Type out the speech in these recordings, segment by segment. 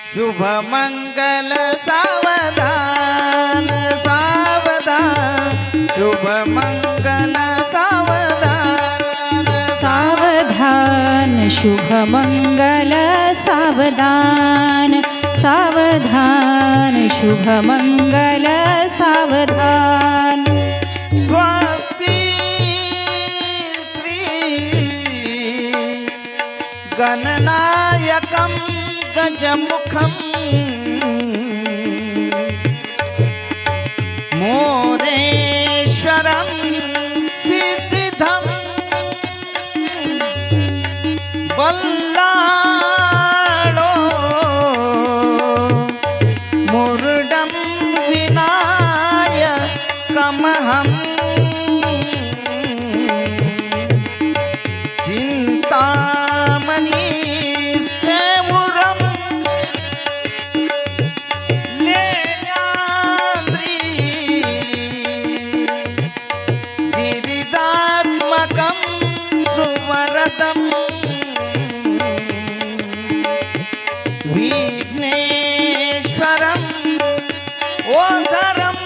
शुभ मंगल सावधान सावधान, शुभ मंगल सावधान सावधान, शुभ मंगल सावधान सावधान, शुभ मंगल सावधान. स्वस्ति श्री गणनायकं गजमुखं मोरेश्वरं सिद्धिदं बल्लाळो मुरुडं विनायकमहं चिन्तामणि स्थेमुरं लेण्याद्रि गिरिजात्मकं सुवरदं विघ्नेश्वरम् ओझरं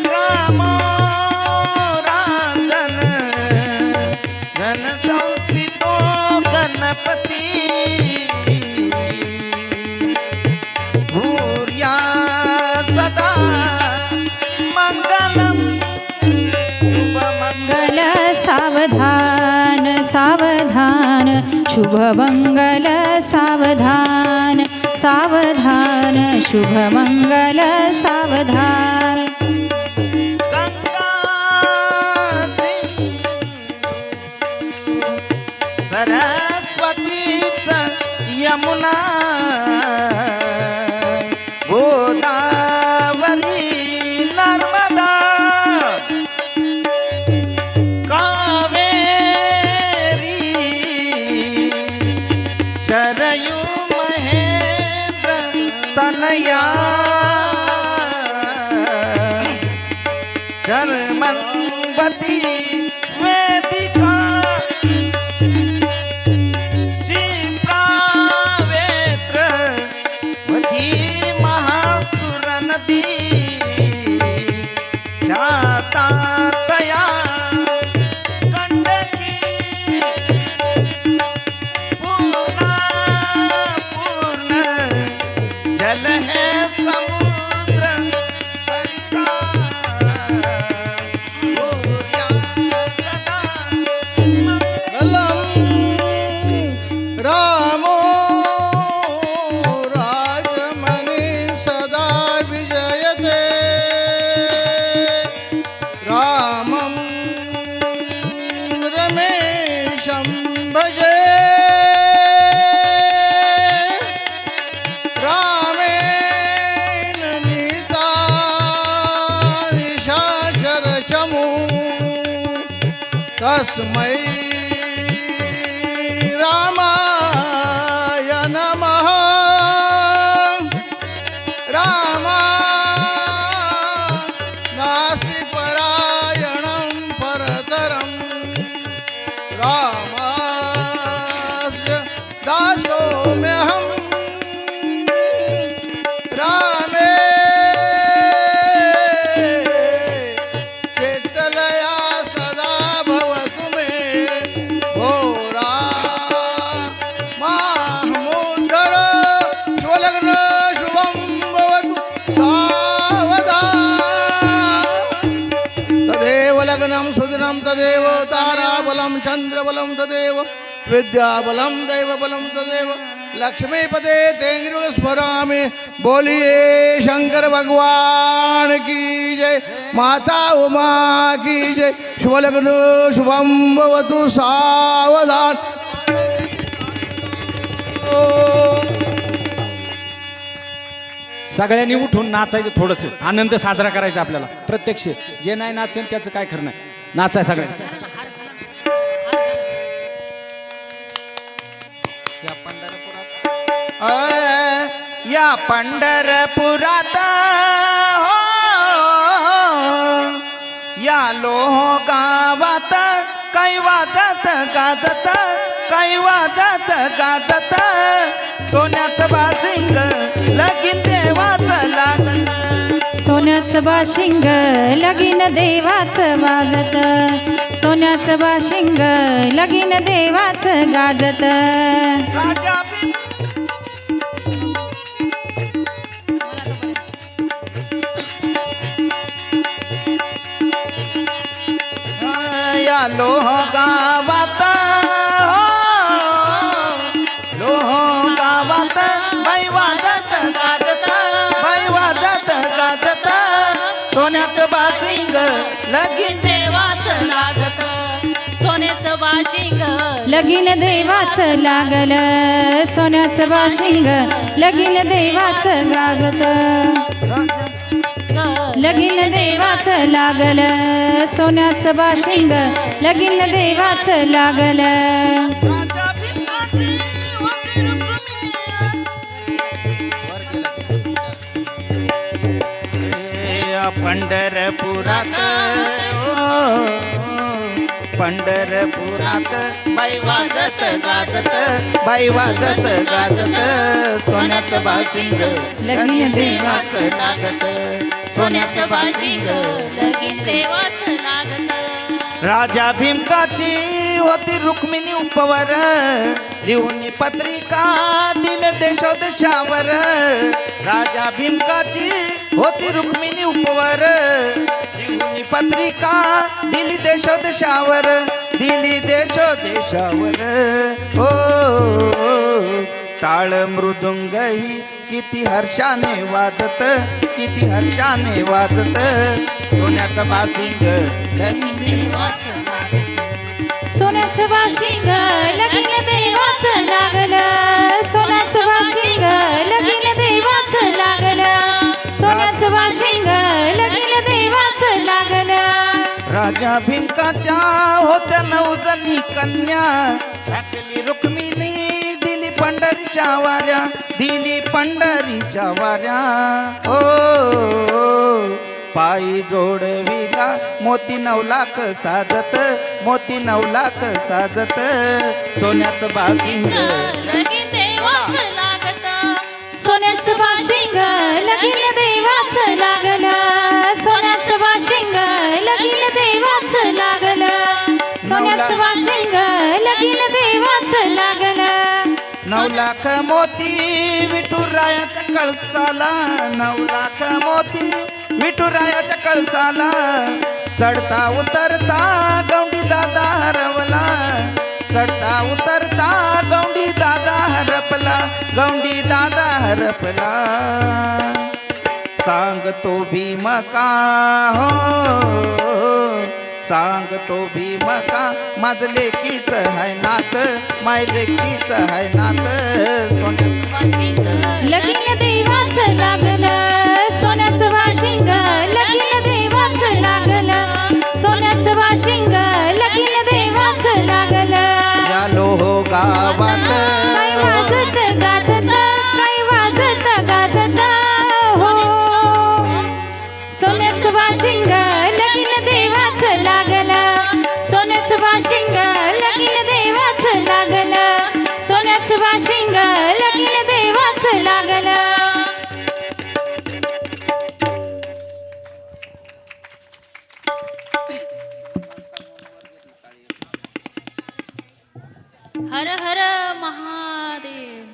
ग्रामराजन घनसंस्थितो गणपती भूर्या सदा मंगलम शुभमंगल मंगल सावधान सावधान, शुभ मंगल सावधान सावधान, शुभ मंगल सावधान. गंगा सरस्वतीच यमुना गोदावरी नर्मदा कावेरी शरयू महेंद्र तनया शर्मन्वती वेदिका शिप्रावेत्र वती महासुर नदी ख्याता तया गंडकी पूर्णा पूर्ण जल है समुद्र सरिता भूर्या सदा रामो राजमणि सदा विजयते रामं रमेशं भजे रामेण नीता निशाचरचमू तस्मै रामाय नमः रामा नास्ति परायणं परतरं रामस्य दासोऽम्यहं रामे चेतलया सदा भवतु मे भोरा मामुद्धर स्वलग्न शुभं भवतु सावधान तदेव लग्नं सुदिनं तदेव ताराबलं चन्द्रबलं तदेव विद्याबलं दैवबलं तदेव लक्ष्मीपते तेंगृ स्मरामि बोलिए शंकर भगवान की जय माता उमा की जय शुभलग्न शुभं भवतु सावधान सगळ्यांनी उठून नाचायचं, थोडंसं आनंद साजरा करायचा आपल्याला. प्रत्यक्ष जे नाही नाचेल त्याचं काय खरं नाही. नाचाय सगळ्यांनी. या पंढरपुरात हो, या लोह गावात काही वाजत गाजत काही बाई वाजत गाजत सोन्याचं बाजिंग लगीन देवाचं लागत सोन्याचं बाशिंग लगीन देवाचं वाजत सोन्याचं बाशिंग लगीन देवाचं गाजत राजा या लोह गावात लोह गावात बाई वाजत गाजत बाई वाजत गाजत सोन्याचं बाजिंग लगीन देवाचं लागत सोन्याचं बाशिंग लगीन देवाचं लागल सोन्याचं बाशिंग लगीन देवाचं गाजत लगीन देवाचं लागल सोन्याचं बाशिंग लगीन देवाचं लागल राजा भीमाची होती रुक्मिणी. या पंढरपुरात पंढरपुरात बाई वाजत गाजत बाई वाजत गाजत सोन्याचं बाशिंग लगीन देवाचं लागत सोन्याचं बाशिंग लगीन देवाचं लागत राजा भीमकाची होती रुक्मिणी उपवर लिहून पत्रिका दिले देशोदेशावर राजा भीमकाची होती रुक्मिणी उपवर लिहून पत्रिका दिली देशोदेशावर दिली देशोदेशावर हो टाळ मृदुंगही किती हर्षाने वाजत किती हर्षाने वाजत सोन्याचं बाशिंग लगीन देवाचं लागत सोन्याचं बाशिंग लगीन देवाचं लागल सोन्याचं बाशिंग लगीन देवाचं लागल सोन्याचं बाशिंग लगीन देवाचं लागल राजा भीमकाच्या होत्या 9 जणी कन्या टाकली रुक्मिणी दिली पंढरीच्या वाऱ्या दिली पंढरीच्या वाऱ्या हो पायी जोडविला मोती 9 लाख साजत मोती 9 लाख साजत सोन्याचं बाशिंग लगीन देवाचं लागत सोन्याचं बाशिंग लगीन देवाचं लागल सोन्याचं बाशिंग लगीन देवाचं लागल सोन्याचं बाशिंग लगीन देवाचं लागल 9 लाख मोती विठुरायाच्या कळसाला 9 लाख मोती विठुरायाच्या कळसाला चढता उतरता गौंडी दादा हरवला चढता उतरता गौंडी दादा हरपला गौंडी दादा हरपला सांगतो भीम का हो सांगतो भीम का माझं लेकीच हाय नात माय लेकीच हाय नात सोन्याचं बाशिंग लगीन देवाचं लागल सोन्याचं बाशिंग लगीन देवाचं लागल सोन्याचं बाशिंग लगीन देवाचं लागल या लोह गावात काय वाजत गाजत काय वाजत गाजत हो सोन्याचं बाशिंग लगीन देवाचं लागल सोन्याचं बाशिंग लगीन देवाचं लागल सोन्याचं बाशिंग लगीन देवाचं लागल हर हर महादेव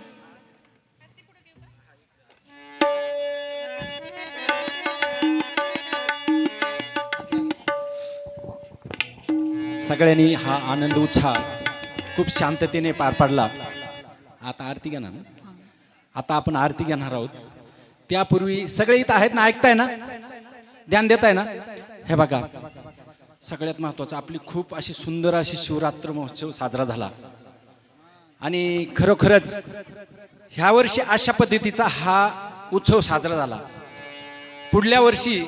सगळ्यांनी हा आनंद उत्साह खूप शांततेने पार पाडला. आता आरती घेणार ना. आता आपण आरती घेणार आहोत. त्यापूर्वी सगळे इथं आहेत ना, ऐकताय ना, ध्यान देताय ना. हे बघा, सगळ्यात महत्त्वाचं आपली खूप अशी सुंदर अशी शिवरात्र महोत्सव साजरा झाला आणि खरोखरच ह्या वर्षी अशा पद्धतीचा हा उत्सव साजरा झाला. पुढल्या वर्षी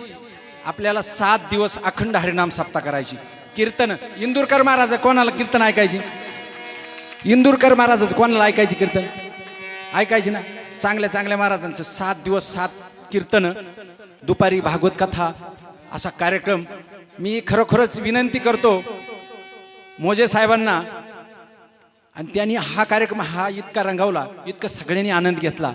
आपल्याला 7 दिवस अखंड हरिनाम सप्ताह करायची. कीर्तन इंदुरकर महाराज कोणाला कीर्तन ऐकायची, इंदुरकर महाराजाचं कोणाला ऐकायची कीर्तन ऐकायची ना. चांगल्या चांगल्या महाराजांचं 7 दिवस 7 कीर्तन, दुपारी भागवत कथा असा कार्यक्रम. मी खरोखरच विनंती करतो मोजे साहेबांना, आणि त्यांनी हा कार्यक्रम हा इतका रंगावला, इतका सगळ्यांनी आनंद घेतला